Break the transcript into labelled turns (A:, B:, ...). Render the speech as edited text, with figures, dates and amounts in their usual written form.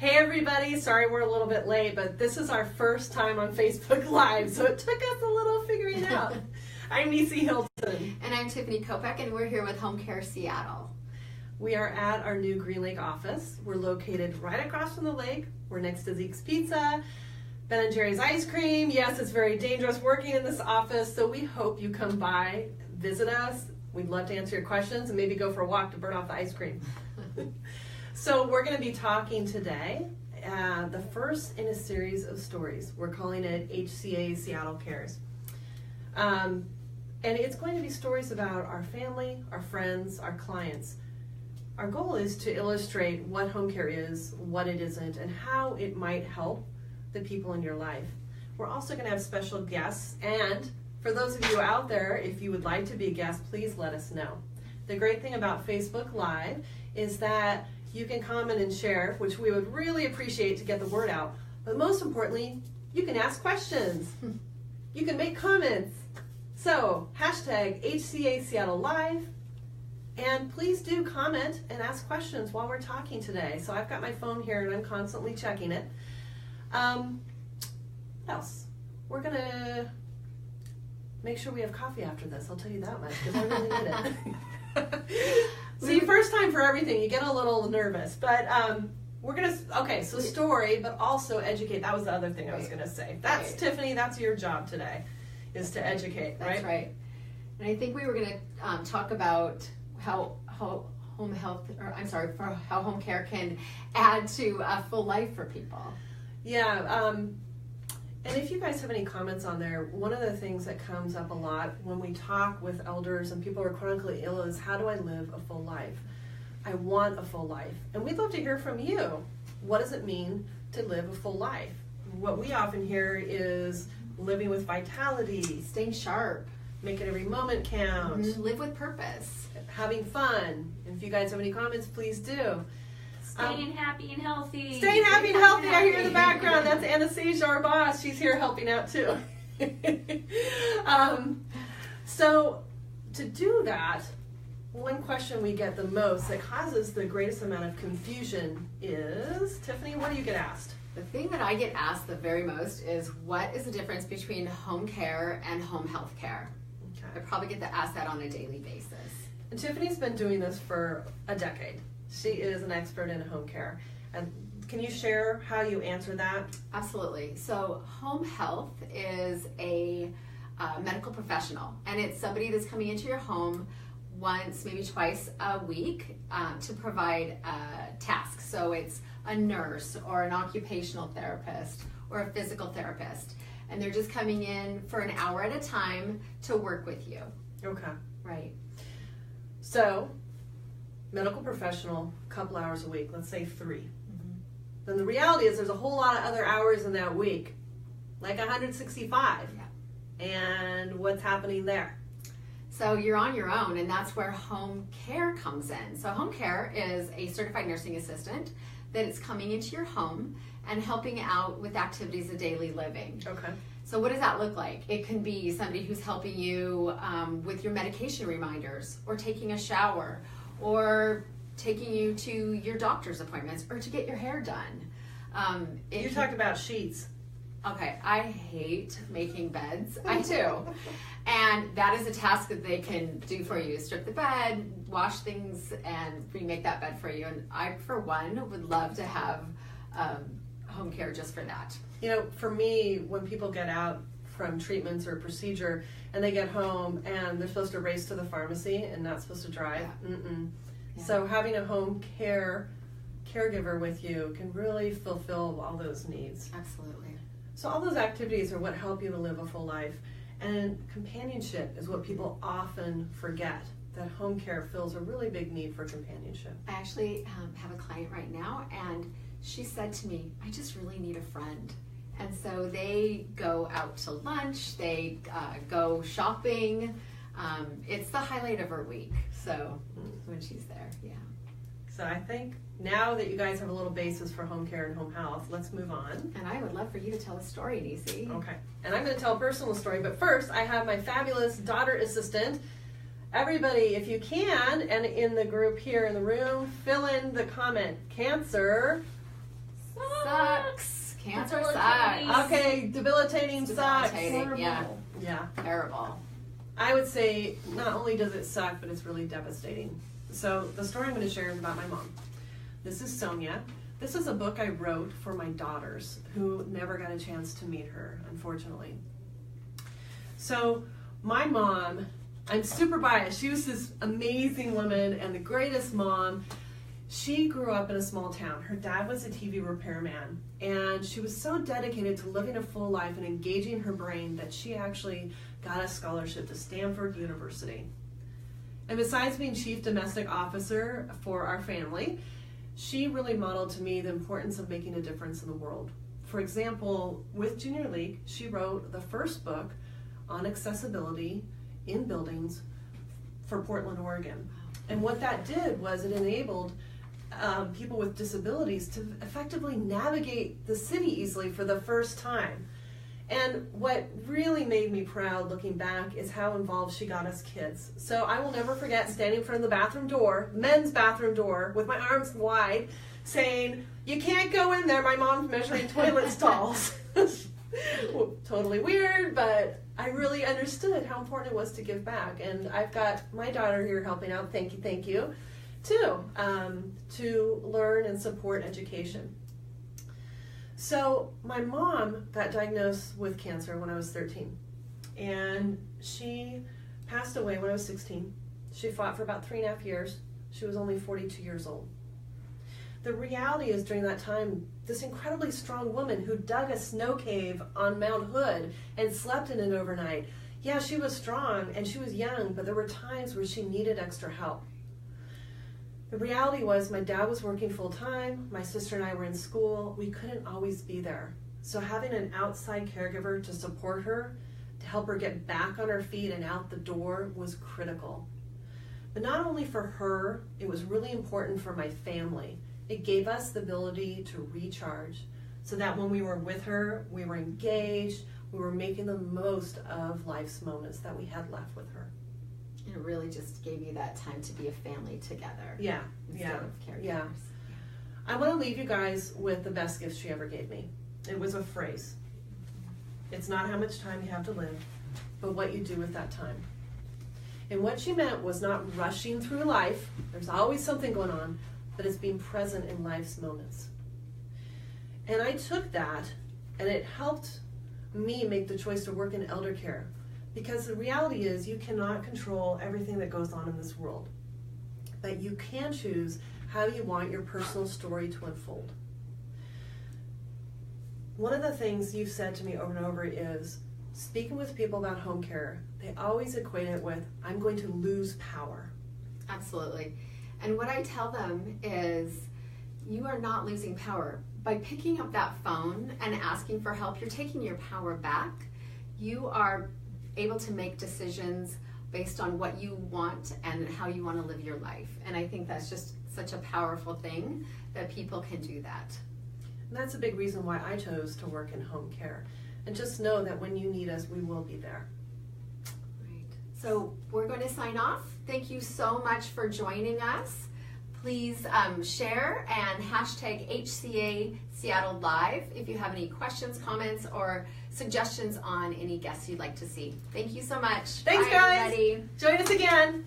A: Hey everybody, sorry we're a little bit late, but this is our first time on Facebook Live, so it took us a little figuring it out. I'm Nisi Hilton.
B: And I'm Tiffany Kopek, and we're here with Home Care Seattle.
A: We are at our new Green Lake office. We're located right across from the lake. We're next to Zeke's Pizza, Ben & Jerry's Ice Cream. Yes, it's very dangerous working in this office, so we hope you come by, visit us. We'd love to answer your questions and maybe go for a walk to burn off the ice cream. So we're going to be talking today, the first in a series of stories. We're calling it HCA Seattle Cares. And it's going to be stories about our family, our friends, our clients. Our goal is to illustrate what home care is, what it isn't, and how it might help the people in your life. We're also going to have special guests, and for those of you out there, if you would like to be a guest, please let us know. The great thing about Facebook Live is that you can comment and share, which we would really appreciate to get the word out. But most importantly, you can ask questions. You can make comments. So, hashtag HCA Seattle Live. And please do comment and ask questions while we're talking today. So I've got my phone here and I'm constantly checking it. What else? We're going to make sure we have coffee after this. I'll tell you that much because I really need it. See, first time for everything, you get a little nervous, but we're going to, okay, so story, but also educate. That was the other thing I was going to say. That's, Tiffany, that's your job today, is to educate, right?
B: That's right. And I think we were going to talk about how home health, or I'm sorry, for how home care can add to a full life for people.
A: Yeah, and if you guys have any comments on there, one of the things that comes up a lot when we talk with elders and people who are chronically ill is, how do I live a full life? I want a full life. And we'd love to hear from you. What does it mean to live a full life? What we often hear is living with vitality,
B: Staying sharp.
A: making every moment count,
B: Live with purpose.
A: having fun. And if you guys have any comments, please do.
C: Staying happy and healthy.
A: Staying happy and healthy. I hear in the background. That's Anastasia, our boss. She's here helping out too. So to do that, one question we get the most that causes the greatest amount of confusion is, Tiffany, what do you get asked?
B: The thing that I get asked the very most is, what is the difference between home care and home health care? I probably get asked that on a daily basis.
A: And Tiffany's been doing this for a decade. She is an expert in home care. And can you share how you answer that?
B: Absolutely. So home health is a medical professional, and it's somebody that's coming into your home once, maybe twice a week to provide tasks. So it's a nurse or an occupational therapist or a physical therapist. And they're just coming in for an hour at a time to work with you.
A: Okay.
B: Right.
A: So, medical professional, a couple hours a week, let's say 3. Then the reality is there's a whole lot of other hours in that week, like 165.
B: Yeah.
A: And what's happening there?
B: So you're on your own, and that's where home care comes in. So home care is a certified nursing assistant that is coming into your home and helping out with activities of daily living.
A: Okay.
B: So what does that look like? It can be somebody who's helping you with your medication reminders, or taking a shower, or taking you to your doctor's appointments, or to get your hair done.
A: You talked about sheets.
B: Okay, I hate making beds. I do. And that is a task that they can do for you. Strip the bed, wash things, and remake that bed for you. And I, for one, would love to have home care just for that.
A: You know, for me, when people get out from treatments or procedure and they get home and they're supposed to race to the pharmacy and not supposed to drive,
B: Yeah.
A: So having a home caregiver with you can really fulfill all those needs.
B: Absolutely.
A: So all those activities are what help you to live a full life. And companionship is what people often forget, that home care fills a really big need for companionship.
B: I actually have a client right now, and she said to me, I just really need a friend. And so they go out to lunch, they go shopping. It's the highlight of her week, so when she's there, yeah.
A: So I think now that you guys have a little basis for home care and home health, let's move on.
B: And I would love for you to tell a story, Nisi.
A: Okay. And I'm going to tell a personal story, but first I have my fabulous daughter assistant. Everybody, if you can, and in the group here in the room, fill in the comment, cancer
B: Sucks. Cancer
C: Debilitating.
B: sucks.
A: Okay, debilitating sucks.
B: Debilitating, yeah.
A: Yeah.
B: Terrible.
A: I would say not only does it suck, but it's really devastating. So the story I'm going to share is about my mom. This is Sonia. This is a book I wrote for my daughters who never got a chance to meet her, unfortunately. So my mom, I'm super biased. She was this amazing woman and the greatest mom. She grew up in a small town. Her dad was a TV repairman, and she was so dedicated to living a full life and engaging her brain that she actually got a scholarship to Stanford University. And besides being chief domestic officer for our family, she really modeled to me the importance of making a difference in the world. For example, with Junior League, she wrote the first book on accessibility in buildings for Portland, Oregon. And what that did was it enabled people with disabilities to effectively navigate the city easily for the first time. And what really made me proud looking back is how involved she got us kids. So I will never forget standing in front of the bathroom door, men's bathroom door, with my arms wide, saying, "You can't go in there, my mom's measuring toilet stalls." Well, totally weird, but I really understood how important it was to give back. And I've got my daughter here helping out, thank you, too, to learn and support education. So my mom got diagnosed with cancer when I was 13, and she passed away when I was 16. She fought for about 3.5 years. She was only 42 years old. The reality is during that time, this incredibly strong woman who dug a snow cave on Mount Hood and slept in it overnight, yeah, she was strong and she was young, but there were times where she needed extra help. The reality was my dad was working full time, my sister and I were in school, we couldn't always be there. So having an outside caregiver to support her, to help her get back on her feet and out the door was critical. But not only for her, it was really important for my family. It gave us the ability to recharge so that when we were with her, we were engaged, we were making the most of life's moments that we had left with her.
B: It really just gave you that time to be a family together.
A: Yeah,
B: instead of caregivers.
A: yeah. I want to leave you guys with the best gift she ever gave me. It was a phrase. It's not how much time you have to live, but what you do with that time. And what she meant was not rushing through life. There's always something going on, but it's being present in life's moments. And I took that, and it helped me make the choice to work in elder care. Because the reality is you cannot control everything that goes on in this world. But you can choose how you want your personal story to unfold. One of the things you've said to me over and over is, speaking with people about home care, they always equate it with, I'm going to lose power.
B: Absolutely. And what I tell them is, you are not losing power. By picking up that phone and asking for help, you're taking your power back. You are able to make decisions based on what you want and how you want to live your life. And I think that's just such a powerful thing that people can do that.
A: And that's a big reason why I chose to work in home care. And just know that when you need us, we will be there.
B: Right. So we're going to sign off. Thank you so much for joining us. Please share and hashtag HCA Seattle Live if you have any questions, comments, or suggestions on any guests you'd like to see. Thank you so much.
A: Thanks,
B: Bye,
A: guys.
B: everybody.
A: Join us again.